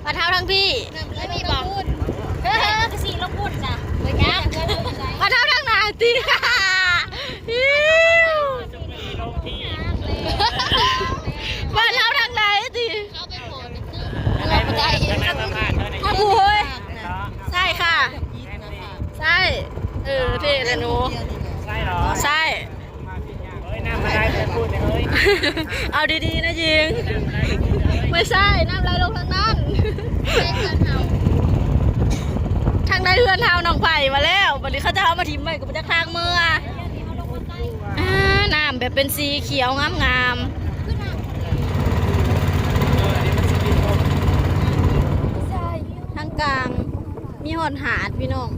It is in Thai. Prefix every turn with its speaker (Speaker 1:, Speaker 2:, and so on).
Speaker 1: ปลาเท้าทั้งพี่
Speaker 2: ไม่มีบอกกระสีลงพุ่นจ้ะเลยแก
Speaker 1: ปลาเท้าทั้งนาตีปลาเท้าทั้งไหนตี
Speaker 2: เข้าไปโผล่เป็นคือเราไม่ได้เอง
Speaker 1: ข้าบูเฮ้ยใช่ค่ะใช่เท่เลยหนู
Speaker 3: ใช่เหรอ
Speaker 1: ใช่
Speaker 3: เฮ้ยน้ำอะไรจะพูดเลยเฮ้ย
Speaker 1: เอาดีๆนะยิงไม่ใช่น้ำไหลลงทางนั้นทางใดเพื่อนเท้าน้องไผ่มาแล้ววันนี้เขาจะเอามาทิมไว้กับจะข้างมือน้ำแบบเป็นสีเขียวงามๆทางกลางมีหอนหาดพี่น้อง